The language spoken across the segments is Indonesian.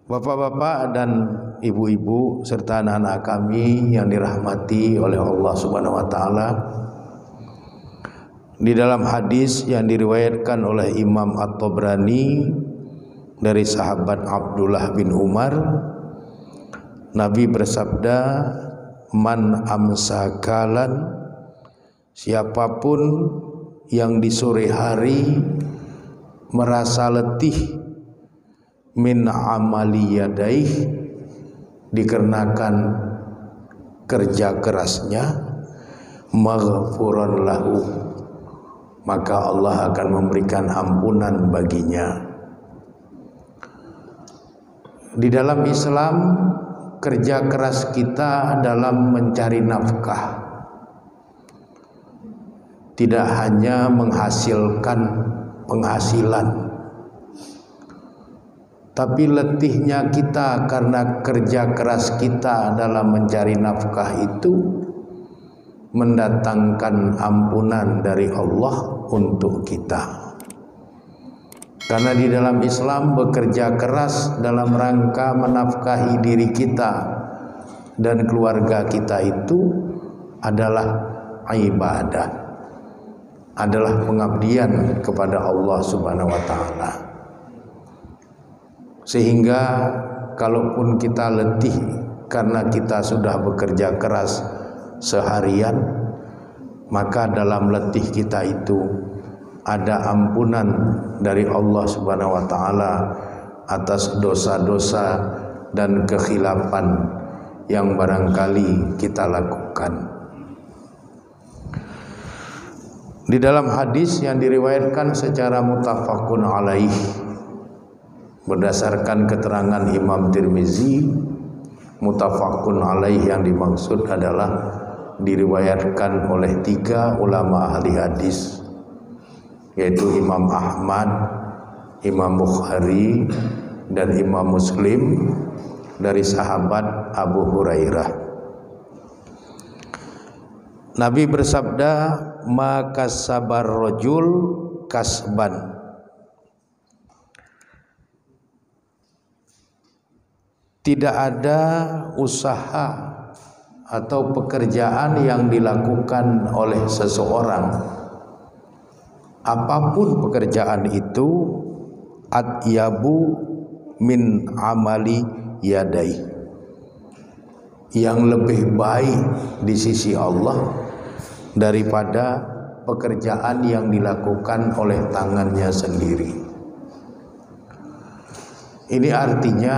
Bapak-bapak dan ibu-ibu serta anak-anak kami yang dirahmati oleh Allah Subhanahu wa taala. Di dalam hadis yang diriwayatkan oleh Imam At-Tabrani dari sahabat Abdullah bin Umar, Nabi bersabda, "Man amsakalan, siapapun yang di sore hari merasa letih min amali yadaih, dikarenakan kerja kerasnya, maghfuran lahu, maka Allah akan memberikan ampunan baginya." Di dalam Islam, kerja keras kita dalam mencari nafkah tidak hanya menghasilkan penghasilan, tapi letihnya kita karena kerja keras kita dalam mencari nafkah itu mendatangkan ampunan dari Allah untuk kita. Karena di dalam Islam bekerja keras dalam rangka menafkahi diri kita dan keluarga kita itu adalah ibadah, adalah pengabdian kepada Allah Subhanahu wa taala. Sehingga kalaupun kita letih karena kita sudah bekerja keras seharian, maka dalam letih kita itu ada ampunan dari Allah Subhanahu wa taala atas dosa-dosa dan kekhilafan yang barangkali kita lakukan. Di dalam hadis yang diriwayatkan secara muttafaqun alaih berdasarkan keterangan Imam Tirmizi, muttafaqun alaih yang dimaksud adalah diriwayatkan oleh 3 ulama ahli hadis, yaitu Imam Ahmad, Imam Bukhari, dan Imam Muslim, dari sahabat Abu Hurairah. Nabi bersabda, "Maka sabar rajul kasban." Tidak ada usaha atau pekerjaan yang dilakukan oleh seseorang, apapun pekerjaan itu, atyabu min amali yadai, yang lebih baik di sisi Allah daripada pekerjaan yang dilakukan oleh tangannya sendiri. Ini artinya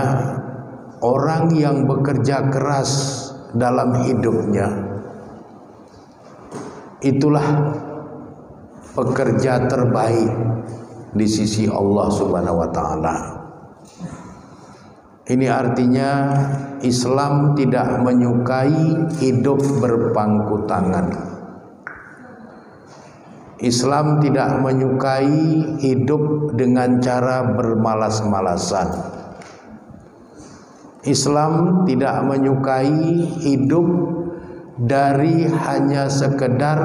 orang yang bekerja keras dalam hidupnya, itulah pekerja terbaik di sisi Allah Subhanahu wa taala. Ini artinya Islam tidak menyukai hidup berpangku tangan. Islam tidak menyukai hidup dengan cara bermalas-malasan. Islam tidak menyukai hidup dari hanya sekedar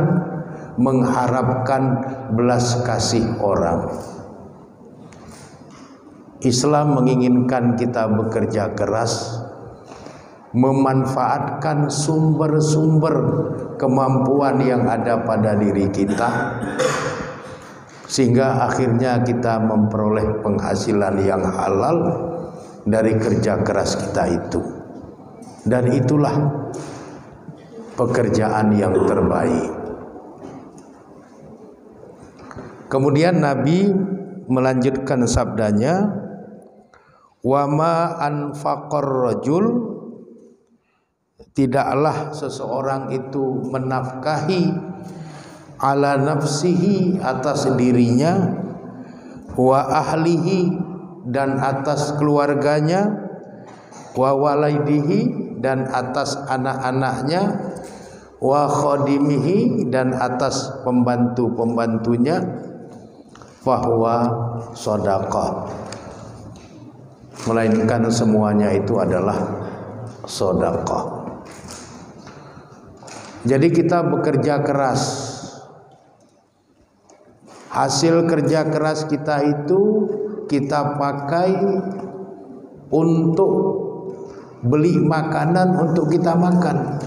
mengharapkan belas kasih orang. Islam menginginkan kita bekerja keras, memanfaatkan sumber-sumber kemampuan yang ada pada diri kita, sehingga akhirnya kita memperoleh penghasilan yang halal dari kerja keras kita itu. Dan itulah pekerjaan yang terbaik. Kemudian Nabi melanjutkan sabdanya, "Wa ma anfaqar rajul," tidaklah seseorang itu menafkahi ala nafsihi, atas dirinya, wa ahlihi, dan atas keluarganya, wa walaidihi, dan atas anak-anaknya, wa khadimihi, dan atas pembantu-pembantunya, bahwa sedekah, melainkan semuanya itu adalah sedekah. Jadi kita bekerja keras, hasil kerja keras kita itu kita pakai untuk beli makanan untuk kita makan.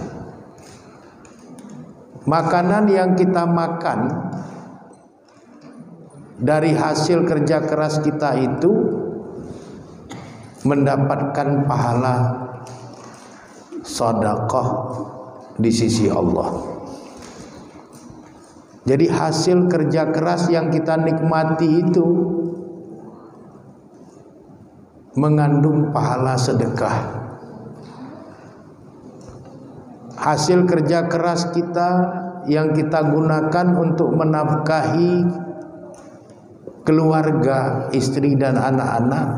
Makanan yang kita makan dari hasil kerja keras kita itu mendapatkan pahala sedekah di sisi Allah. Jadi hasil kerja keras yang kita nikmati itu mengandung pahala sedekah. Hasil kerja keras kita yang kita gunakan untuk menafkahi keluarga, istri dan anak-anak,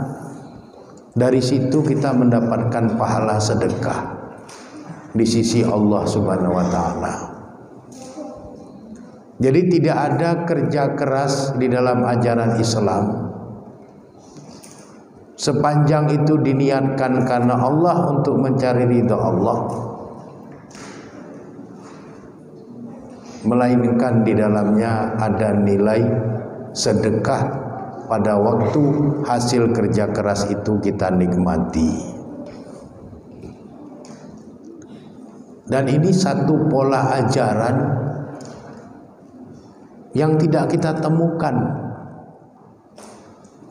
dari situ kita mendapatkan pahala sedekah di sisi Allah Subhanahu wa taala. Jadi tidak ada kerja keras di dalam ajaran Islam sepanjang itu diniatkan karena Allah untuk mencari ridha Allah, melainkan di dalamnya ada nilai sedekah pada waktu hasil kerja keras itu kita nikmati. Dan ini satu pola ajaran yang tidak kita temukan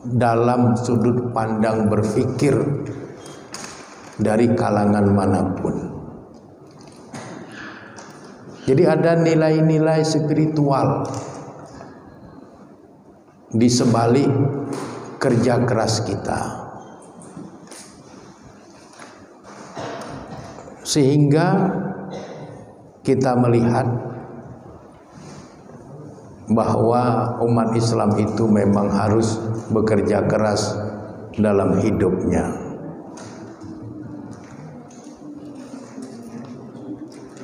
dalam sudut pandang berpikir dari kalangan manapun. Jadi ada nilai-nilai spiritual di sebalik kerja keras kita, sehingga kita melihat bahwa umat Islam itu memang harus bekerja keras dalam hidupnya.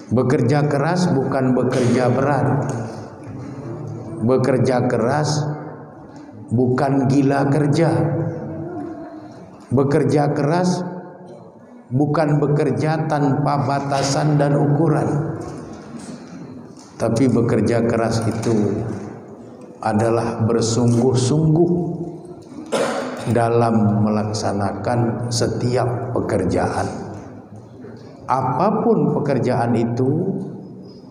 Bekerja keras bukan bekerja berat. Bekerja keras bukan gila kerja. Bekerja keras bukan bekerja tanpa batasan dan ukuran. Tapi bekerja keras itu adalah bersungguh-sungguh dalam melaksanakan setiap pekerjaan. Apapun pekerjaan itu,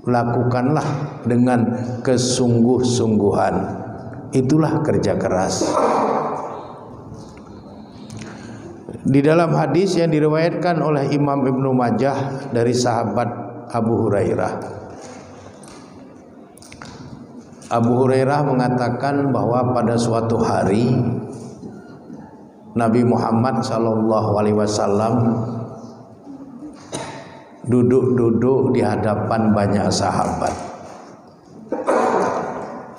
lakukanlah dengan kesungguh-sungguhan. Itulah kerja keras. Di dalam hadis yang diriwayatkan oleh Imam Ibnu Majah dari sahabat Abu Hurairah, Abu Hurairah mengatakan bahwa pada suatu hari Nabi Muhammad SAW duduk-duduk di hadapan banyak sahabat.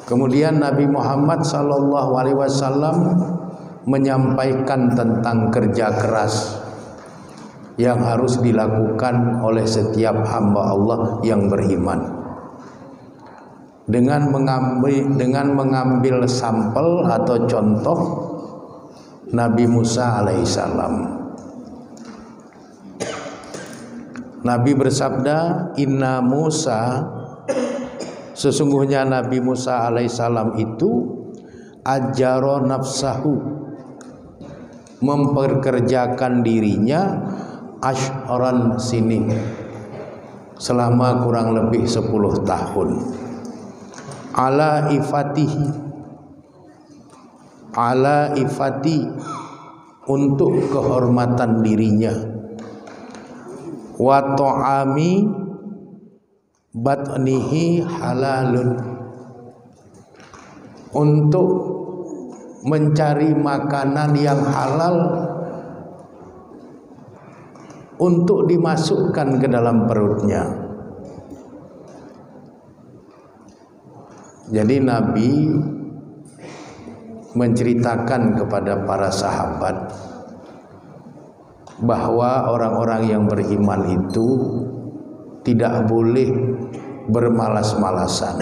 Kemudian Nabi Muhammad SAW menyampaikan tentang kerja keras yang harus dilakukan oleh setiap hamba Allah yang beriman. Dengan mengambil sampel atau contoh Nabi Musa alaihissalam. Nabi bersabda, Inna Musa, sesungguhnya Nabi Musa alaihissalam itu ajaro nafsahu, memperkerjakan dirinya ashran sinin, selama kurang lebih 10 tahun. Ala ifatihi, ala ifati, untuk kehormatan dirinya. Wa ta'ami batnihi halalun, untuk mencari makanan yang halal untuk dimasukkan ke dalam perutnya. Jadi Nabi menceritakan kepada para sahabat bahwa orang-orang yang beriman itu tidak boleh bermalas-malasan,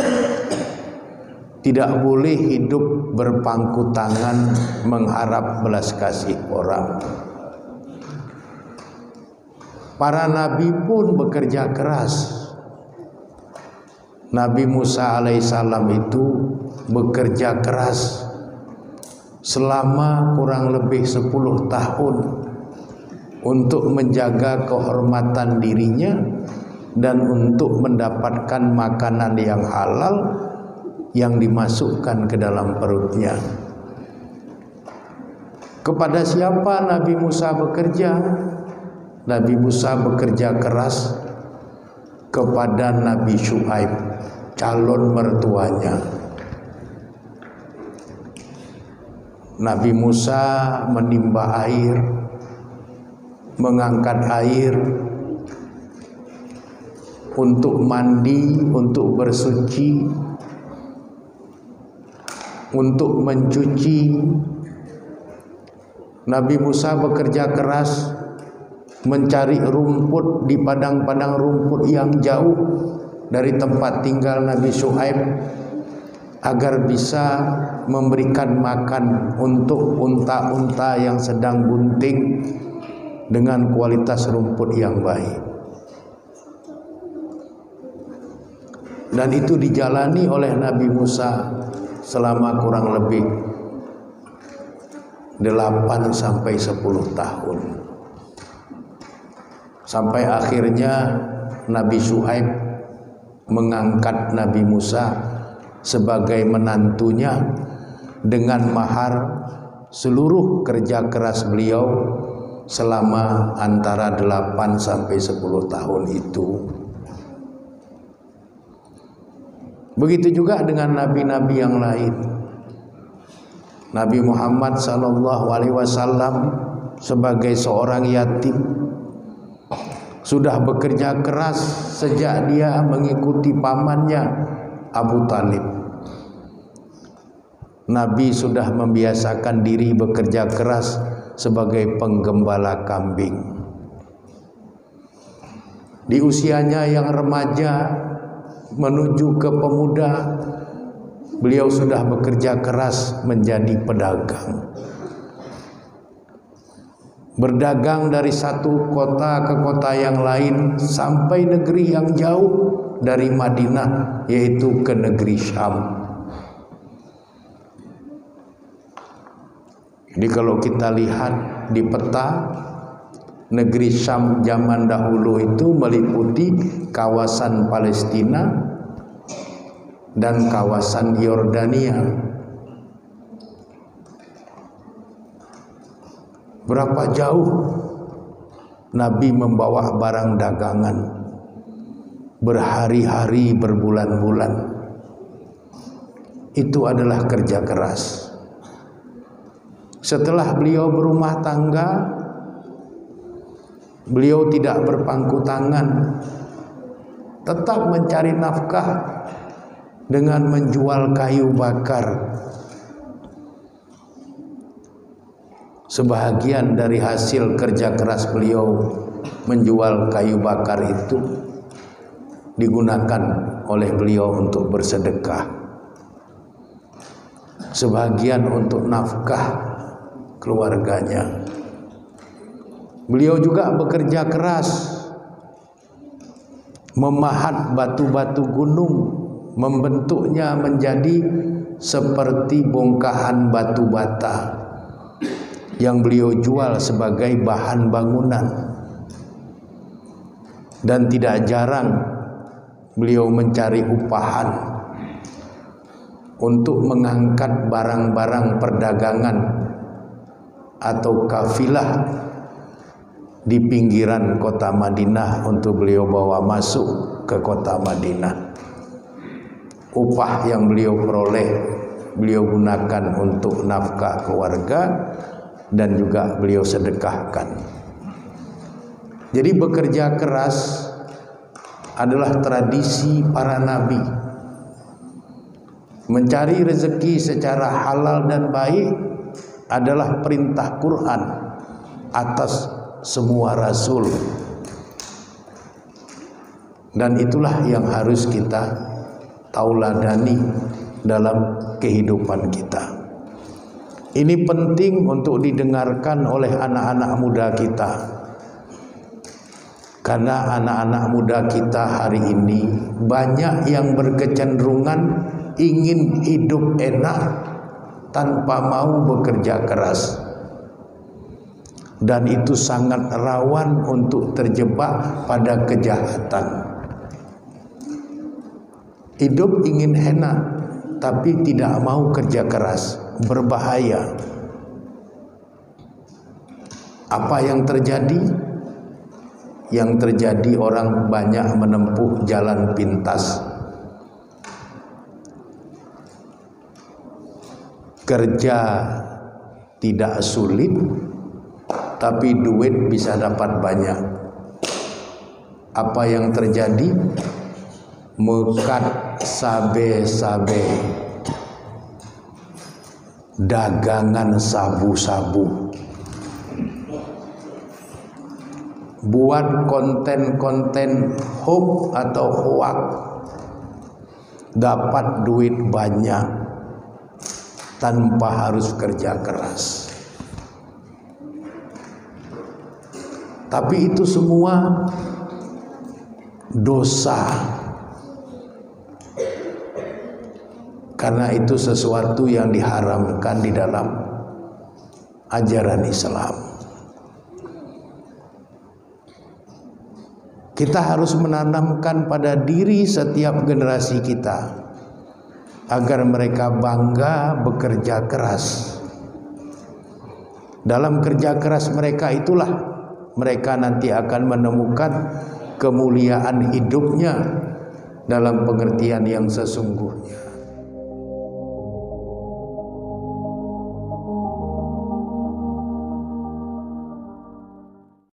tidak boleh hidup berpangku tangan mengharap belas kasih orang. Para nabi pun bekerja keras. Nabi Musa alaihissalam itu bekerja keras selama kurang lebih 10 tahun untuk menjaga kehormatan dirinya dan untuk mendapatkan makanan yang halal yang dimasukkan ke dalam perutnya. Kepada siapa Nabi Musa bekerja? Nabi Musa bekerja keras kepada Nabi Syuaib, calon mertuanya. Nabi Musa menimba air, mengangkat air untuk mandi, untuk bersuci, untuk mencuci. Nabi Musa bekerja keras mencari rumput di padang-padang rumput yang jauh dari tempat tinggal Nabi Syuaib agar bisa memberikan makan untuk unta-unta yang sedang bunting dengan kualitas rumput yang baik. Dan itu dijalani oleh Nabi Musa selama kurang lebih 8 sampai 10 tahun. Sampai akhirnya Nabi Syuaib mengangkat Nabi Musa sebagai menantunya dengan mahar seluruh kerja keras beliau selama antara 8 sampai 10 tahun itu. Begitu juga dengan nabi-nabi yang lain. Nabi Muhammad SAW sebagai seorang yatim sudah bekerja keras sejak dia mengikuti pamannya Abu Talib. Nabi sudah membiasakan diri bekerja keras sebagai penggembala kambing. Di usianya yang remaja menuju ke pemuda, beliau sudah bekerja keras menjadi pedagang. Berdagang dari satu kota ke kota yang lain sampai negeri yang jauh dari Madinah, yaitu ke negeri Syam. Jadi kalau kita lihat di peta, negeri Syam zaman dahulu itu meliputi kawasan Palestina dan kawasan Yordania. Berapa jauh Nabi membawa barang dagangan, berhari-hari, berbulan-bulan. Itu adalah kerja keras. Setelah beliau berumah tangga, beliau tidak berpangku tangan, tetap mencari nafkah dengan menjual kayu bakar. Sebahagian dari hasil kerja keras beliau menjual kayu bakar itu digunakan oleh beliau untuk bersedekah. Sebahagian untuk nafkah keluarganya. Beliau juga bekerja keras memahat batu-batu gunung, membentuknya menjadi seperti bongkahan batu bata yang beliau jual sebagai bahan bangunan. Dan tidak jarang beliau mencari upahan untuk mengangkat barang-barang perdagangan atau kafilah di pinggiran kota Madinah untuk beliau bawa masuk ke kota Madinah. Upah yang beliau peroleh beliau gunakan untuk nafkah keluarga dan juga beliau sedekahkan. Jadi bekerja keras adalah tradisi para nabi. Mencari rezeki secara halal dan baik adalah perintah Quran atas semua rasul. Dan itulah yang harus kita tauladani dalam kehidupan kita. Ini penting untuk didengarkan oleh anak-anak muda kita. Karena anak-anak muda kita hari ini banyak yang berkecenderungan ingin hidup enak tanpa mau bekerja keras. dan itu sangat rawan untuk terjebak pada kejahatan. Hidup ingin enak tapi tidak mau kerja keras, berbahaya. Apa yang terjadi? Yang terjadi orang banyak menempuh jalan pintas. Kerja tidak sulit, tapi duit bisa dapat banyak. Apa yang terjadi? Mekat sabe-sabe, dagangan sabu-sabu, buat konten-konten hoax atau hoak, dapat duit banyak tanpa harus kerja keras. Tapi itu semua dosa. Karena itu sesuatu yang diharamkan di dalam ajaran Islam. Kita harus menanamkan pada diri setiap generasi kita agar mereka bangga bekerja keras. Dalam kerja keras mereka itulah mereka nanti akan menemukan kemuliaan hidupnya dalam pengertian yang sesungguhnya.